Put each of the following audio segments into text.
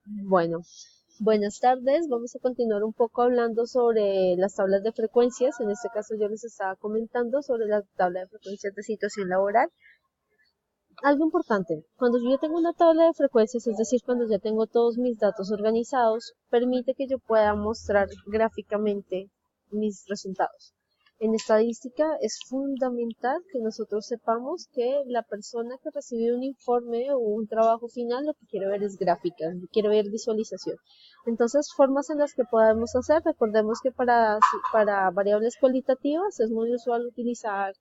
Bueno, buenas tardes. Vamos a continuar un poco hablando sobre las tablas de frecuencias. En este caso yo les estaba comentando sobre la tabla de frecuencias de situación laboral. Algo importante, cuando yo tengo una tabla de frecuencias, es decir, cuando ya tengo todos mis datos organizados, permite que yo pueda mostrar gráficamente mis resultados. En estadística es fundamental que nosotros sepamos que la persona que recibe un informe o un trabajo final lo que quiere ver es gráfica, quiere ver visualización. Entonces, formas en las que podemos hacer, recordemos que para variables cualitativas es muy usual utilizar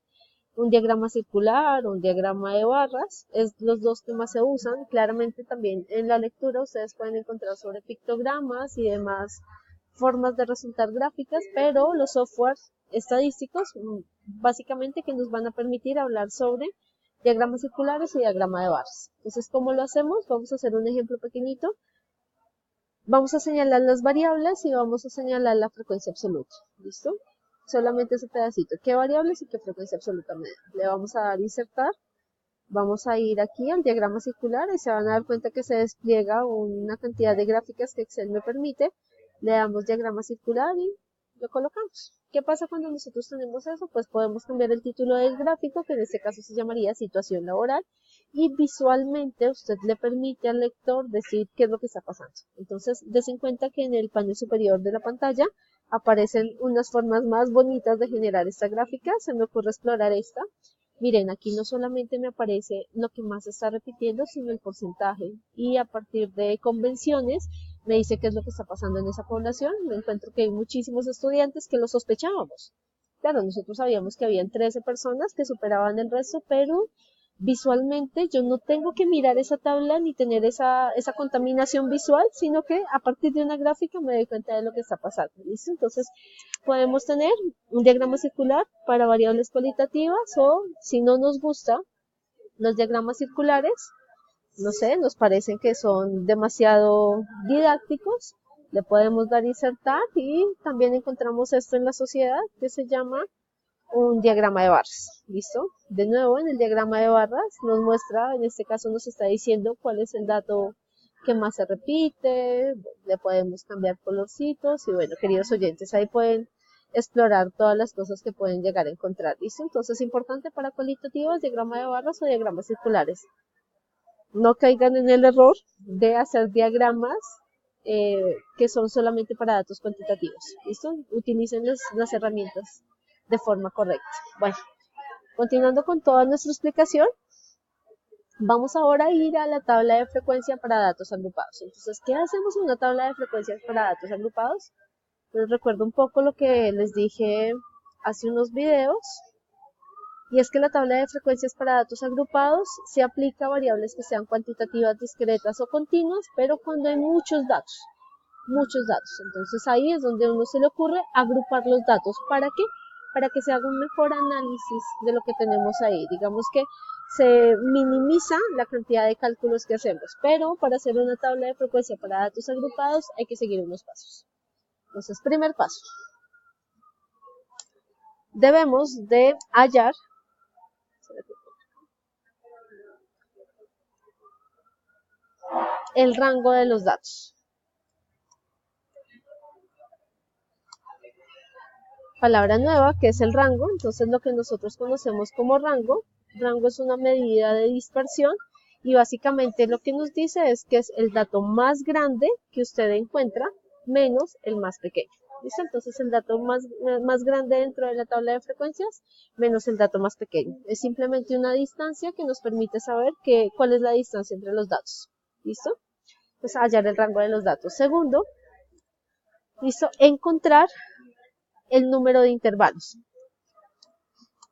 un diagrama circular, un diagrama de barras, es los dos que más se usan. Claramente también en la lectura ustedes pueden encontrar sobre pictogramas y demás formas de resultar gráficas, pero los softwares estadísticos básicamente que nos van a permitir hablar sobre diagramas circulares y diagrama de barras. Entonces, ¿cómo lo hacemos? Vamos a hacer un ejemplo pequeñito. Vamos a señalar las variables y vamos a señalar la frecuencia absoluta. ¿Listo? Solamente ese pedacito. ¿Qué variables y qué frecuencia absoluta me da? Le vamos a dar insertar. Vamos a ir aquí al diagrama circular y se van a dar cuenta que se despliega una cantidad de gráficas que Excel me permite. Le damos diagrama circular y lo colocamos. ¿Qué pasa cuando nosotros tenemos eso? Pues podemos cambiar el título del gráfico, que en este caso se llamaría situación laboral, y visualmente usted le permite al lector decir qué es lo que está pasando. Entonces, des en cuenta que en el panel superior de la pantalla aparecen unas formas más bonitas de generar esta gráfica. Se me ocurre explorar esta. Miren, aquí no solamente me aparece lo que más se está repitiendo, sino el porcentaje. Y a partir de convenciones, me dice qué es lo que está pasando en esa población. Me encuentro que hay muchísimos estudiantes que lo sospechábamos. Claro, nosotros sabíamos que habían 13 personas que superaban el resto, pero visualmente yo no tengo que mirar esa tabla ni tener esa contaminación visual, sino que a partir de una gráfica me doy cuenta de lo que está pasando. ¿Listo? Entonces, podemos tener un diagrama circular para variables cualitativas o, si no nos gusta, los diagramas circulares, no sé, nos parecen que son demasiado didácticos, le podemos dar insertar y también encontramos esto en la sociedad que se llama un diagrama de barras. ¿Listo? De nuevo, en el diagrama de barras nos muestra, en este caso nos está diciendo cuál es el dato que más se repite, le podemos cambiar colorcitos y bueno, queridos oyentes, ahí pueden explorar todas las cosas que pueden llegar a encontrar. ¿Listo? Entonces, importante para cualitativos, diagrama de barras o diagramas circulares. No caigan en el error de hacer diagramas que son solamente para datos cuantitativos. ¿Listo? Utilicen las herramientas de forma correcta. Bueno, continuando con toda nuestra explicación, vamos ahora a ir a la tabla de frecuencia para datos agrupados. Entonces, ¿qué hacemos en una tabla de frecuencias para datos agrupados? Les recuerdo un poco lo que les dije hace unos videos, y es que la tabla de frecuencias para datos agrupados se aplica a variables que sean cuantitativas, discretas o continuas, pero cuando hay muchos datos. Entonces ahí es donde a uno se le ocurre agrupar los datos. ¿Para qué? Para que se haga un mejor análisis de lo que tenemos ahí. Digamos que se minimiza la cantidad de cálculos que hacemos, pero para hacer una tabla de frecuencia para datos agrupados hay que seguir unos pasos. Entonces, primer paso. Debemos de hallar el rango de los datos. Palabra nueva que es el rango. Entonces lo que nosotros conocemos como rango es una medida de dispersión y básicamente lo que nos dice es que es el dato más grande que usted encuentra menos el más pequeño. ¿Listo? Entonces el dato más grande dentro de la tabla de frecuencias menos el dato más pequeño. Es simplemente una distancia que nos permite saber cuál es la distancia entre los datos. ¿Listo? Pues hallar el rango de los datos. Segundo, ¿listo? Encontrar el número de intervalos.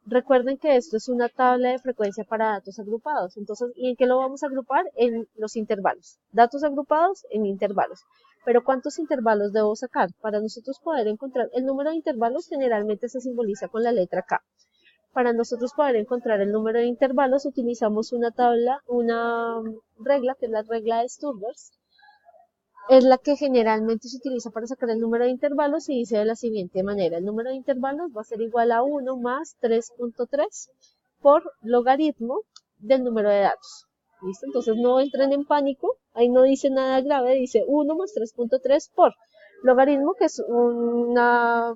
Recuerden que esto es una tabla de frecuencia para datos agrupados. Entonces, ¿y en qué lo vamos a agrupar? En los intervalos. Datos agrupados en intervalos. Pero ¿cuántos intervalos debo sacar? Para nosotros poder encontrar el número de intervalos, generalmente se simboliza con la letra K. Para nosotros poder encontrar el número de intervalos, utilizamos una regla, que es la regla de Sturbers. Es la que generalmente se utiliza para sacar el número de intervalos y dice de la siguiente manera. El número de intervalos va a ser igual a 1 más 3.3 por logaritmo del número de datos. ¿Listo? Entonces no entren en pánico, ahí no dice nada grave, dice 1 más 3.3 por logaritmo, que es una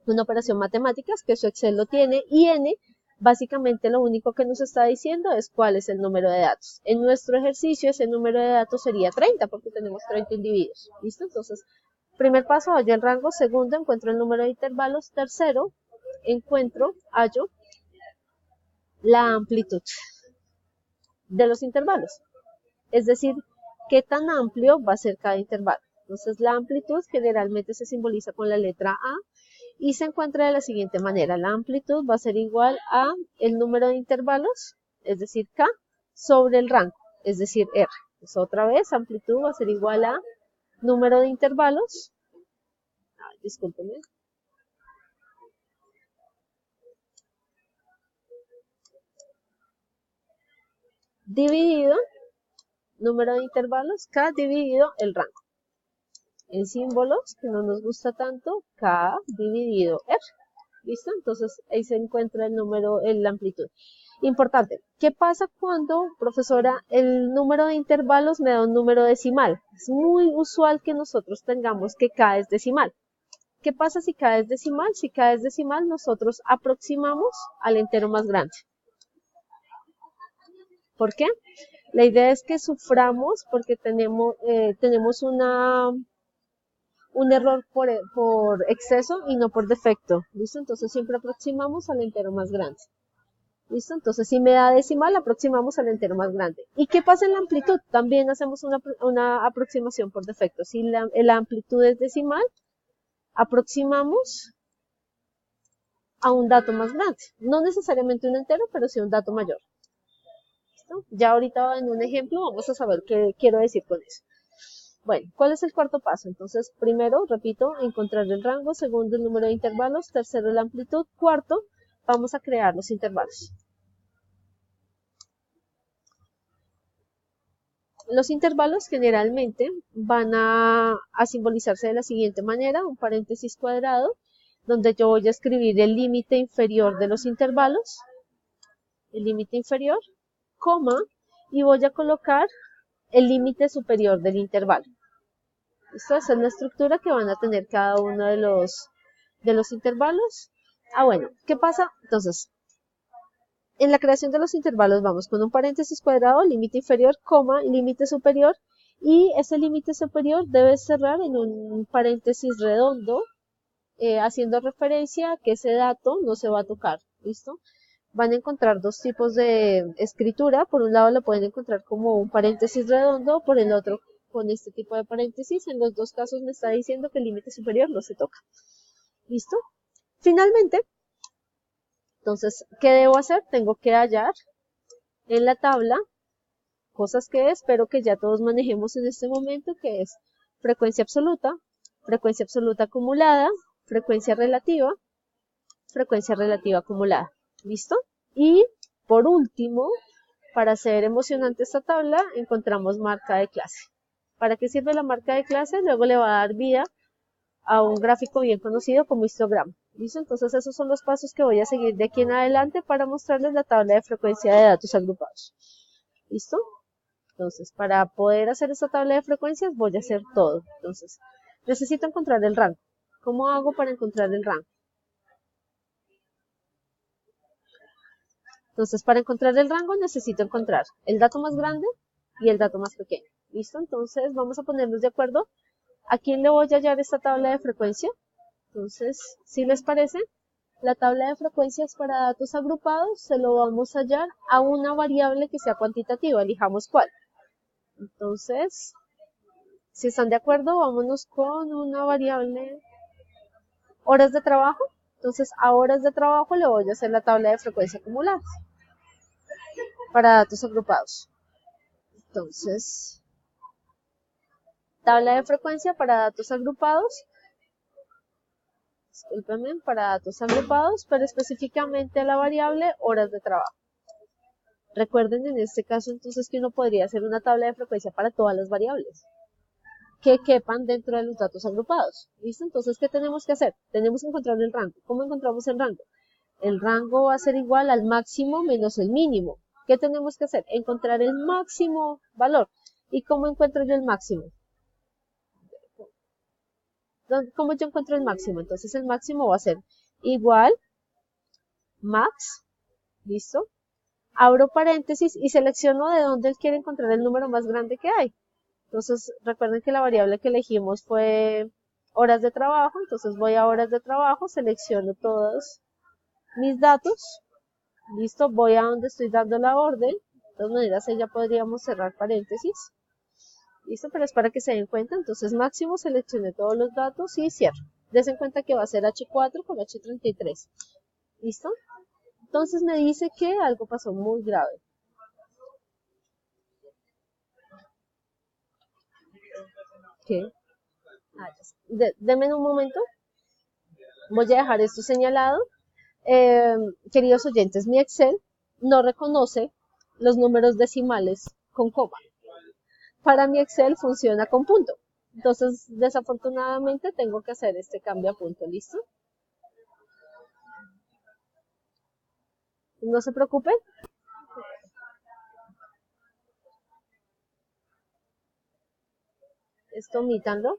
operación matemática, que eso Excel lo tiene, y n, básicamente lo único que nos está diciendo es cuál es el número de datos. En nuestro ejercicio ese número de datos sería 30, porque tenemos 30 individuos, ¿listo? Entonces, primer paso, hallo el rango. Segundo, encuentro el número de intervalos. Tercero, hallo la amplitud de los intervalos, es decir, qué tan amplio va a ser cada intervalo. Entonces, la amplitud generalmente se simboliza con la letra A y se encuentra de la siguiente manera. La amplitud va a ser igual a el número de intervalos, es decir, K, sobre el rango, es decir, R. Entonces, otra vez, amplitud va a ser igual a número de intervalos, discúlpenme, dividido número de intervalos, K dividido el rango. En símbolos, que no nos gusta tanto, K dividido R. ¿Listo? Entonces ahí se encuentra el número, la amplitud. Importante, ¿qué pasa cuando, profesora, el número de intervalos me da un número decimal? Es muy usual que nosotros tengamos que K es decimal. ¿Qué pasa si K es decimal? Si K es decimal, nosotros aproximamos al entero más grande. ¿Por qué? La idea es que suframos porque tenemos un error por exceso y no por defecto. ¿Listo? Entonces siempre aproximamos al entero más grande. ¿Listo? Entonces si me da decimal, aproximamos al entero más grande. ¿Y qué pasa en la amplitud? También hacemos una aproximación por defecto. Si la amplitud es decimal, aproximamos a un dato más grande. No necesariamente un entero, pero sí un dato mayor. ¿Listo? Ya ahorita en un ejemplo vamos a saber qué quiero decir con eso. Bueno, ¿cuál es el cuarto paso? Entonces, primero, repito, encontrar el rango. Segundo, el número de intervalos. Tercero, la amplitud. Cuarto, vamos a crear los intervalos. Los intervalos generalmente van a simbolizarse de la siguiente manera, un paréntesis cuadrado, donde yo voy a escribir el límite inferior de los intervalos, el límite inferior, coma, y voy a colocar el límite superior del intervalo. Esta es la estructura que van a tener cada uno de los intervalos. Bueno, ¿qué pasa? Entonces, en la creación de los intervalos vamos con un paréntesis cuadrado, límite inferior, coma, límite superior, y ese límite superior debe cerrar en un paréntesis redondo, haciendo referencia a que ese dato no se va a tocar, ¿listo? Van a encontrar dos tipos de escritura. Por un lado lo pueden encontrar como un paréntesis redondo, por el otro con este tipo de paréntesis. En los dos casos me está diciendo que el límite superior no se toca. ¿Listo? Finalmente, entonces, ¿qué debo hacer? Tengo que hallar en la tabla cosas que espero que ya todos manejemos en este momento, que es frecuencia absoluta acumulada, frecuencia relativa acumulada. ¿Listo? Y por último, para hacer emocionante esta tabla, encontramos marca de clase. ¿Para qué sirve la marca de clase? Luego le va a dar vida a un gráfico bien conocido como histograma. ¿Listo? Entonces esos son los pasos que voy a seguir de aquí en adelante para mostrarles la tabla de frecuencia de datos agrupados. ¿Listo? Entonces, para poder hacer esta tabla de frecuencias voy a hacer todo. Entonces, necesito encontrar el rango. ¿Cómo hago para encontrar el rango? Entonces, para encontrar el rango necesito encontrar el dato más grande y el dato más pequeño. ¿Listo? Entonces, vamos a ponernos de acuerdo a quién le voy a hallar esta tabla de frecuencia. Entonces, si les parece, la tabla de frecuencias para datos agrupados se lo vamos a hallar a una variable que sea cuantitativa. Elijamos cuál. Entonces, si están de acuerdo, vámonos con una variable horas de trabajo. Entonces, a horas de trabajo le voy a hacer la tabla de frecuencia acumulada para datos agrupados. Entonces, tabla de frecuencia para datos agrupados. Discúlpenme, para datos agrupados, pero específicamente la variable horas de trabajo. Recuerden en este caso entonces que uno podría hacer una tabla de frecuencia para todas las variables que quepan dentro de los datos agrupados. ¿Listo? Entonces, ¿qué tenemos que hacer? Tenemos que encontrar el rango. ¿Cómo encontramos el rango? El rango va a ser igual al máximo menos el mínimo. ¿Qué tenemos que hacer? Encontrar el máximo valor. ¿Y cómo encuentro yo el máximo? ¿Cómo yo encuentro el máximo? Entonces el máximo va a ser igual max, ¿listo? Abro paréntesis y selecciono de dónde él quiere encontrar el número más grande que hay. Entonces recuerden que la variable que elegimos fue horas de trabajo, entonces voy a horas de trabajo, selecciono todos mis datos, listo, voy a donde estoy dando la orden, de todas maneras ahí ya podríamos cerrar paréntesis, listo, pero es para que se den cuenta, entonces máximo, seleccioné todos los datos y cierro. Desen cuenta que va a ser H4 con H33, listo. Entonces me dice que algo pasó muy grave. ¿Qué? Denme un momento, voy a dejar esto señalado. Queridos oyentes, mi Excel no reconoce los números decimales con coma. Para mi Excel funciona con punto. Entonces, desafortunadamente, tengo que hacer este cambio a punto. ¿Listo? No se preocupen. Esto omítanlo.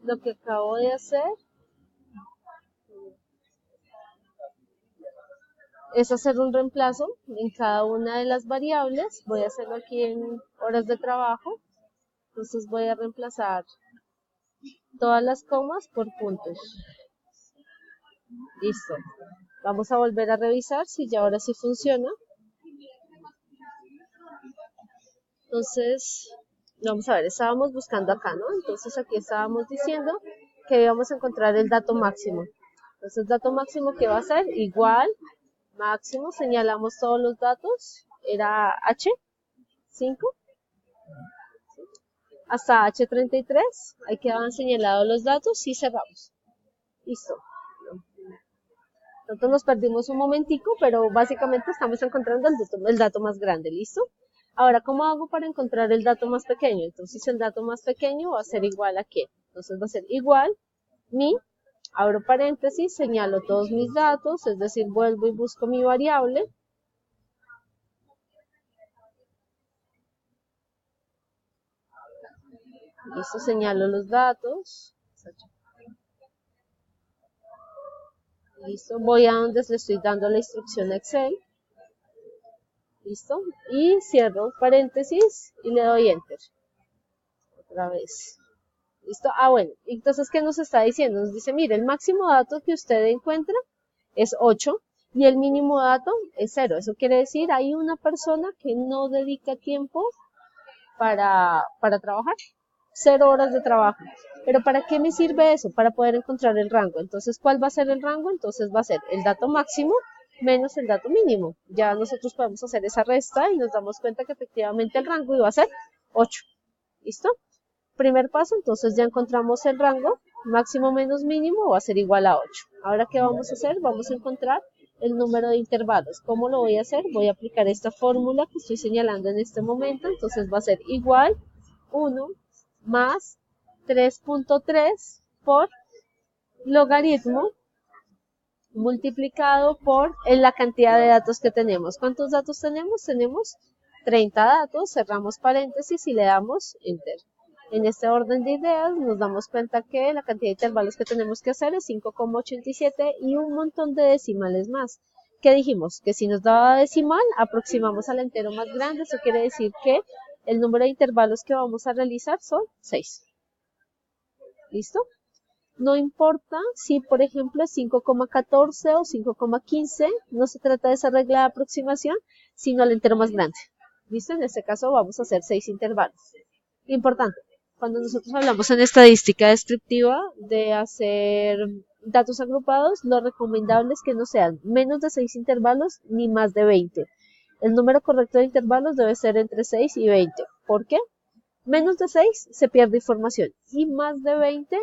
Lo que acabo de hacer es hacer un reemplazo en cada una de las variables. Voy a hacerlo aquí en horas de trabajo. Entonces voy a reemplazar todas las comas por puntos. Listo. Vamos a volver a revisar si ya ahora sí funciona. Entonces, vamos a ver, estábamos buscando acá, ¿no? Entonces aquí estábamos diciendo que íbamos a encontrar el dato máximo. Entonces, dato máximo que va a ser igual, máximo, señalamos todos los datos, era H5 hasta H33, ahí quedaban señalados los datos y cerramos. Listo. Entonces nos perdimos un momentico, pero básicamente estamos encontrando el dato más grande, ¿listo? Ahora, ¿cómo hago para encontrar el dato más pequeño? Entonces el dato más pequeño va a ser igual a ¿qué? Entonces va a ser igual mi, abro paréntesis, señalo todos mis datos, es decir, vuelvo y busco mi variable. Listo, señalo los datos. Listo, voy a donde le estoy dando la instrucción Excel. Listo, y cierro paréntesis y le doy Enter. Otra vez. ¿Listo? Ah, bueno, entonces, ¿qué nos está diciendo? Nos dice, mire, el máximo dato que usted encuentra es 8 y el mínimo dato es 0. Eso quiere decir, hay una persona que no dedica tiempo para trabajar. 0 horas de trabajo. ¿Pero para qué me sirve eso? Para poder encontrar el rango. Entonces, ¿cuál va a ser el rango? Entonces va a ser el dato máximo menos el dato mínimo. Ya nosotros podemos hacer esa resta y nos damos cuenta que efectivamente el rango iba a ser 8. ¿Listo? Primer paso, entonces ya encontramos el rango, máximo menos mínimo va a ser igual a 8. Ahora, ¿qué vamos a hacer? Vamos a encontrar el número de intervalos. ¿Cómo lo voy a hacer? Voy a aplicar esta fórmula que estoy señalando en este momento, entonces va a ser igual 1 más 3.3 por logaritmo multiplicado por la cantidad de datos que tenemos. ¿Cuántos datos tenemos? Tenemos 30 datos, cerramos paréntesis y le damos Enter. En este orden de ideas nos damos cuenta que la cantidad de intervalos que tenemos que hacer es 5,87 y un montón de decimales más. ¿Qué dijimos? Que si nos daba decimal, aproximamos al entero más grande. Eso quiere decir que el número de intervalos que vamos a realizar son 6. ¿Listo? No importa si, por ejemplo, es 5,14 o 5,15, no se trata de esa regla de aproximación, sino al entero más grande. ¿Listo? En este caso vamos a hacer 6 intervalos. Importante, cuando nosotros hablamos en estadística descriptiva de hacer datos agrupados, lo recomendable es que no sean menos de 6 intervalos ni más de 20. El número correcto de intervalos debe ser entre 6 y 20. ¿Por qué? Menos de 6 se pierde información y más de 20